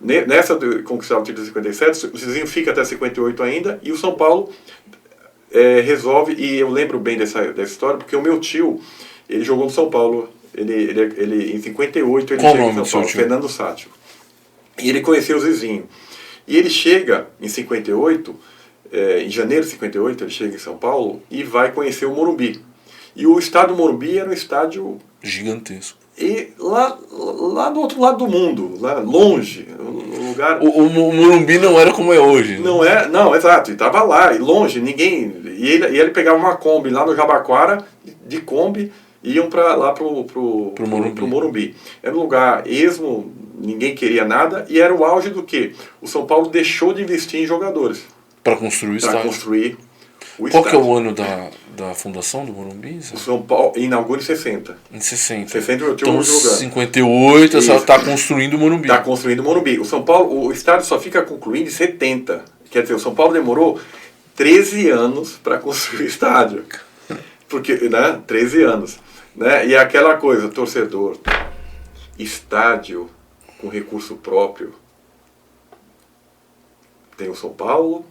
Nessa de conquistar o título de 57, o Zizinho fica até 58 ainda, e o São Paulo resolve, e eu lembro bem dessa história, porque o meu tio, ele jogou no São Paulo, ele em 58 ele chega em São Paulo, Fernando Sátio. E ele conheceu o Zizinho. E ele chega em 58, em janeiro de 58, ele chega em São Paulo e vai conhecer o Morumbi. E o estádio do Morumbi era um estádio gigantesco. E lá do outro lado do mundo, lá longe, um lugar... O Morumbi não era como é hoje. Né? Não, exato, e estava lá, e longe, ninguém... E ele pegava uma Kombi lá no Jabaquara, de Kombi, iam lá pro Morumbi. Era um lugar esmo, ninguém queria nada, e era o auge do quê? O São Paulo deixou de investir em jogadores. Para construir o estádio. Para construir o Qual estádio. Que é o ano da fundação do Morumbi? O São Paulo inaugura em 60. Em 60. 60 eu tinha então, jogando. 58, você está construindo o Morumbi. Está construindo o Morumbi. O São Paulo, o estádio só fica concluído em 70. Quer dizer, o São Paulo demorou 13 anos para construir o estádio. Porque, né? 13 anos. Né? E é aquela coisa, torcedor, estádio com recurso próprio. Tem o São Paulo,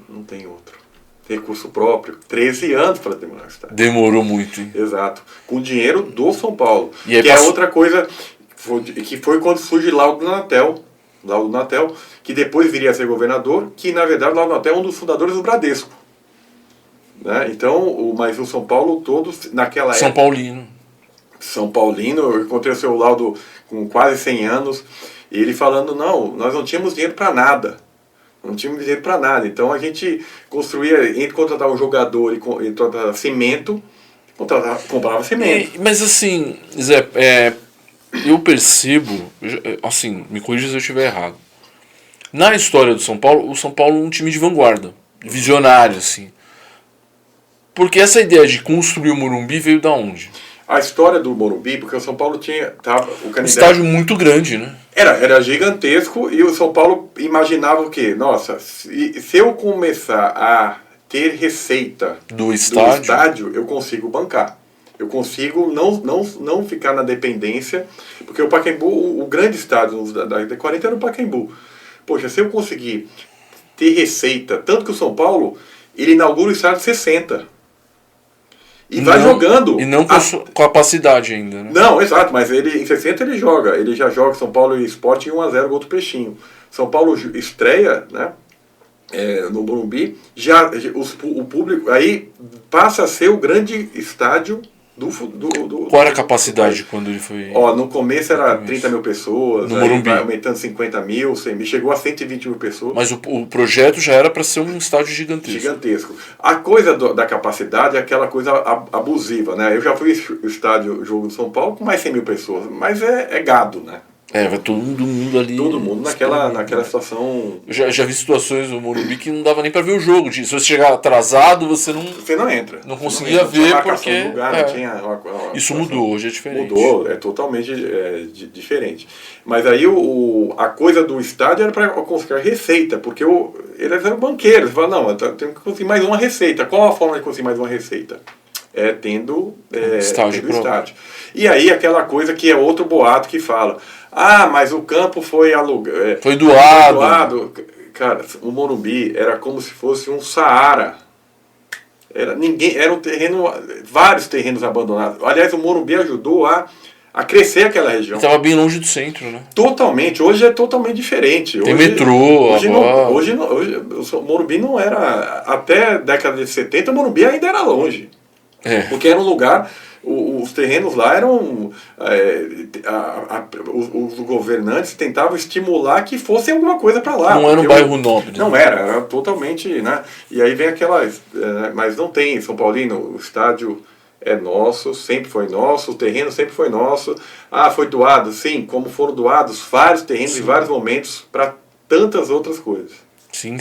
não tem outro. Recurso próprio, 13 anos para demorar o estádio. Demorou muito, hein? Exato. Com dinheiro do São Paulo. E que é outra coisa, que foi quando surge Laudo Natel, que depois viria a ser governador, que na verdade Laudo Natel é um dos fundadores do Bradesco. Né? Então, mas o São Paulo todo, naquela São época... São Paulino, eu encontrei o seu Laudo com quase 100 anos, e ele falando, não, nós não tínhamos dinheiro para nada. Não tínhamos dinheiro para nada. Então a gente construía, entre contratar um jogador e contratar cimento, comprava cimento. Mas assim, Zé, eu percebo, assim, me corrija se eu estiver errado. Na história do São Paulo, o São Paulo é um time de vanguarda, visionário, assim. Porque essa ideia de construir o Morumbi veio da onde? A história do Morumbi, porque o São Paulo tinha... Um estádio muito grande, né? Era gigantesco, e o São Paulo imaginava o quê? Nossa, se eu começar a ter receita do estádio, eu consigo bancar. Eu consigo não ficar na dependência, porque o Pacaembu, o grande estádio da década de 40 era o Pacaembu. Poxa, se eu conseguir ter receita, tanto que o São Paulo, ele inaugura o estádio de 60. E vai jogando. E não com capacidade ainda, né? Não, exato, mas em 60 ele joga. Ele já joga São Paulo e Sport em 1-0, gol do Peixinho. São Paulo estreia, né, no Morumbi, o público aí passa a ser o grande estádio Qual era a capacidade quando ele foi... No começo era 30 mil pessoas, no Morumbi. Aumentando 50 mil, 100 mil, chegou a 120 mil pessoas. Mas o projeto já era para ser um estádio gigantesco. A coisa da capacidade é aquela coisa abusiva, né? Eu já fui no estádio Jogo do São Paulo com mais 100 mil pessoas, mas é gado, né? Vai todo mundo ali. Todo mundo naquela situação. Já vi situações no Morumbi que não dava nem para ver o jogo. Se você chegar atrasado, você não entra. Não conseguia ver porque. Lugar, não tinha isso mudou, hoje é diferente. Mudou, é totalmente diferente. Mas aí a coisa do estádio era para conseguir receita, porque eles eram banqueiros. Eles falaram, não, eu tenho que conseguir mais uma receita. Qual a forma de conseguir mais uma receita? Tendo estádio. E aí aquela coisa que é outro boato que fala, mas o campo foi alugado. Foi doado. Cara, o Morumbi era como se fosse um Saara. Era um terreno, vários terrenos abandonados. Aliás, o Morumbi ajudou a crescer aquela região. Estava bem longe do centro, né? Totalmente. Hoje é totalmente diferente. Tem metrô. Hoje o Morumbi não era... Até a década de 70, o Morumbi ainda era longe. Porque era um lugar... Os terrenos lá eram... os governantes tentavam estimular que fosse alguma coisa para lá. Não era um bairro nobre. Não era totalmente... Né? E aí vem aquelas... mas não tem São Paulino, o estádio é nosso, sempre foi nosso, o terreno sempre foi nosso. Foi doado, sim, como foram doados vários terrenos em vários momentos para tantas outras coisas. Sim.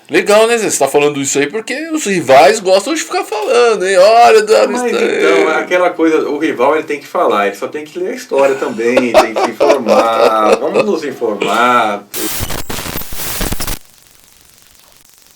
Legal, né, Zé? Você está falando isso aí porque os rivais gostam de ficar falando, hein? Olha, então, aquela coisa, o rival ele tem que falar, ele só tem que ler a história também, tem que se informar, vamos nos informar.